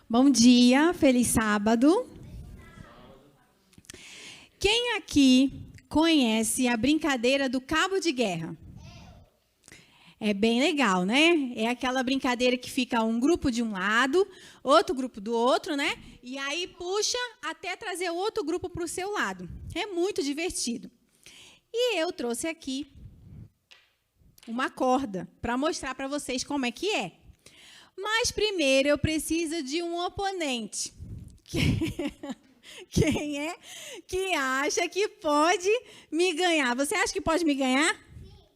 Bom dia, feliz sábado. Quem aqui conhece a brincadeira do cabo de guerra? É bem legal, né? É aquela brincadeira que fica um grupo de um lado, outro grupo do outro, né? E aí puxa até trazer outro grupo para o seu lado. É muito divertido. E eu trouxe aqui uma corda para mostrar para vocês como é que é. Mas primeiro eu preciso de um oponente. Quem é que acha que pode me ganhar? Você acha que pode me ganhar?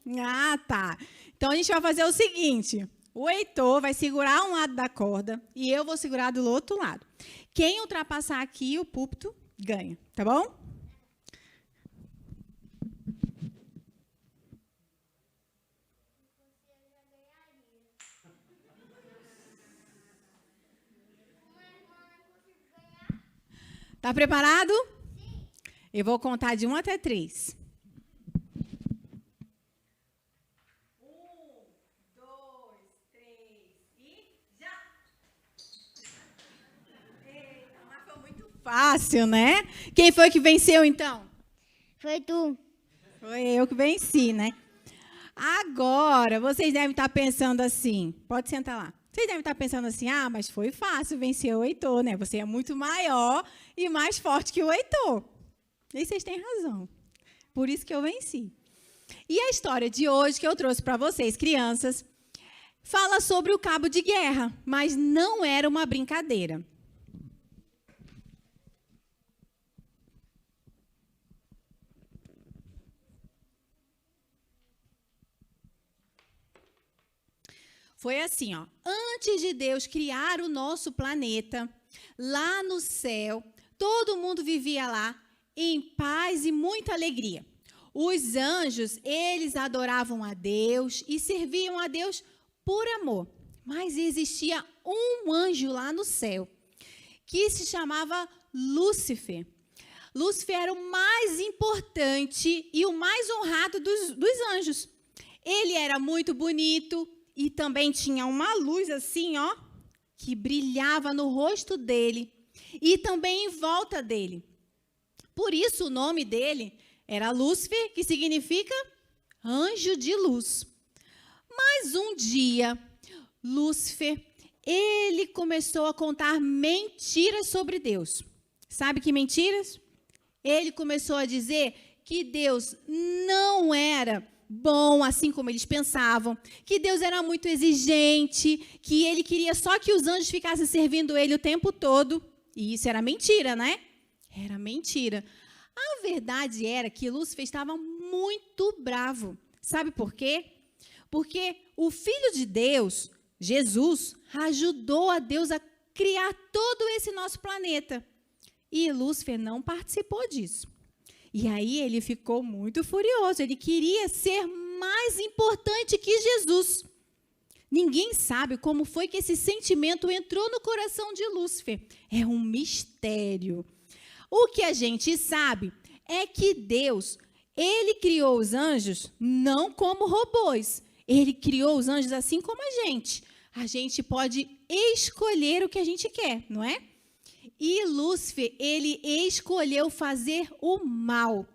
Sim. Ah, tá. Então, a gente vai fazer o seguinte. O Heitor vai segurar um lado da corda e eu vou segurar do outro lado. Quem ultrapassar aqui o púlpito, ganha. Tá bom? Tá preparado? Sim. Eu vou contar de 1 até 3. 1, 2, 3 e já! Eita, mas foi muito fácil, né? Quem foi que venceu, então? Foi tu. Foi eu que venci, né? Agora, vocês devem estar pensando assim, pode sentar lá. Vocês devem estar pensando assim, mas foi fácil vencer o Heitor, né? Você é muito maior e mais forte que o Heitor. E vocês têm razão. Por isso que eu venci. E a história de hoje que eu trouxe para vocês, crianças, fala sobre o cabo de guerra, mas não era uma brincadeira. Foi assim, ó. Antes de Deus criar o nosso planeta, lá no céu, todo mundo vivia lá em paz e muita alegria. Os anjos, eles adoravam a Deus e serviam a Deus por amor. Mas existia um anjo lá no céu, que se chamava Lúcifer. Lúcifer era o mais importante e o mais honrado dos anjos. Ele era muito bonito, e também tinha uma luz assim, ó, que brilhava no rosto dele e também em volta dele. Por isso o nome dele era Lúcifer, que significa anjo de luz. Mas um dia, Lúcifer, ele começou a contar mentiras sobre Deus. Sabe que mentiras? Ele começou a dizer que Deus não era bom, assim como eles pensavam, que Deus era muito exigente, que ele queria só que os anjos ficassem servindo ele o tempo todo. E isso era mentira, né? Era mentira. A verdade era que Lúcifer estava muito bravo. Sabe por quê? Porque o Filho de Deus, Jesus, ajudou a Deus a criar todo esse nosso planeta. E Lúcifer não participou disso. E aí ele ficou muito furioso, ele queria ser mais importante que Jesus. Ninguém sabe como foi que esse sentimento entrou no coração de Lúcifer. É um mistério. O que a gente sabe é que Deus, ele criou os anjos não como robôs. Ele criou os anjos assim como a gente. A gente pode escolher o que a gente quer, não é? E Lúcifer, ele escolheu fazer o mal.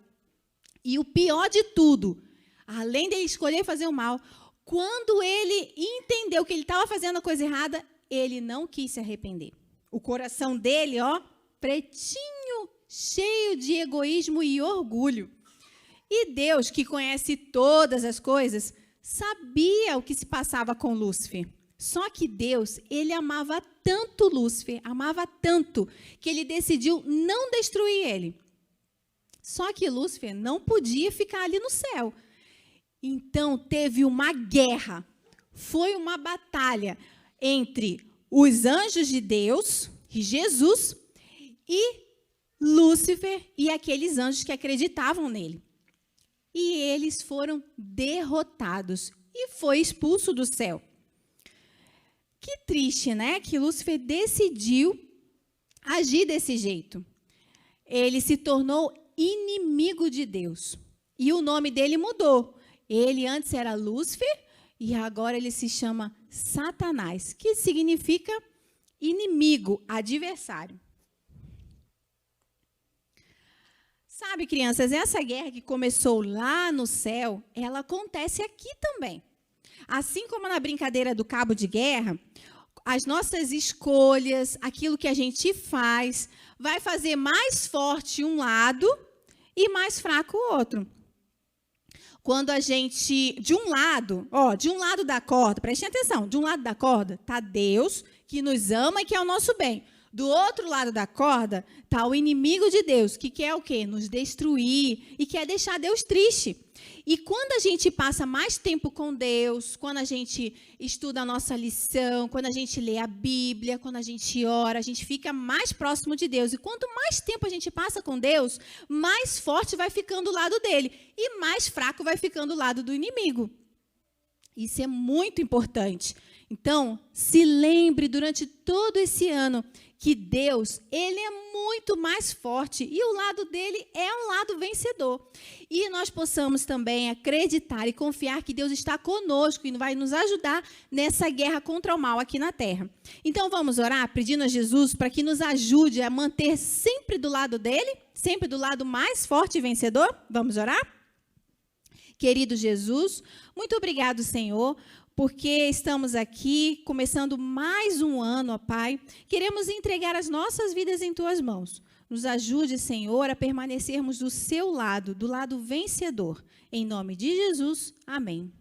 E o pior de tudo, além de ele escolher fazer o mal, quando ele entendeu que ele estava fazendo a coisa errada, ele não quis se arrepender. O coração dele, ó, pretinho, cheio de egoísmo e orgulho. E Deus, que conhece todas as coisas, sabia o que se passava com Lúcifer. Só que Deus, ele amava tanto Lúcifer, amava tanto, que ele decidiu não destruir ele. Só que Lúcifer não podia ficar ali no céu. Então, teve uma guerra, foi uma batalha entre os anjos de Deus, Jesus, e Lúcifer e aqueles anjos que acreditavam nele. E eles foram derrotados e foi expulso do céu. Que triste, né? Que Lúcifer decidiu agir desse jeito. Ele se tornou inimigo de Deus. E o nome dele mudou. Ele antes era Lúcifer e agora ele se chama Satanás, que significa inimigo, adversário. Sabe, crianças, essa guerra que começou lá no céu, ela acontece aqui também. Assim como na brincadeira do cabo de guerra, as nossas escolhas, aquilo que a gente faz, vai fazer mais forte um lado e mais fraco o outro. Quando a gente, de um lado da corda, prestem atenção, de um lado da corda está Deus, que nos ama e que é o nosso bem. Do outro lado da corda está o inimigo de Deus, que quer o quê? Nos destruir e quer deixar Deus triste. E quando a gente passa mais tempo com Deus, quando a gente estuda a nossa lição, quando a gente lê a Bíblia, quando a gente ora, a gente fica mais próximo de Deus. E quanto mais tempo a gente passa com Deus, mais forte vai ficando o lado dele e mais fraco vai ficando o lado do inimigo. Isso é muito importante. Então, se lembre durante todo esse ano que Deus, ele é muito mais forte e o lado dele é um lado vencedor. E nós possamos também acreditar e confiar que Deus está conosco e vai nos ajudar nessa guerra contra o mal aqui na terra. Então vamos orar pedindo a Jesus para que nos ajude a manter sempre do lado dele, sempre do lado mais forte e vencedor? Vamos orar? Querido Jesus, muito obrigado, Senhor, porque estamos aqui, começando mais um ano, ó Pai. Queremos entregar as nossas vidas em Tuas mãos. Nos ajude, Senhor, a permanecermos do Seu lado, do lado vencedor. Em nome de Jesus, amém.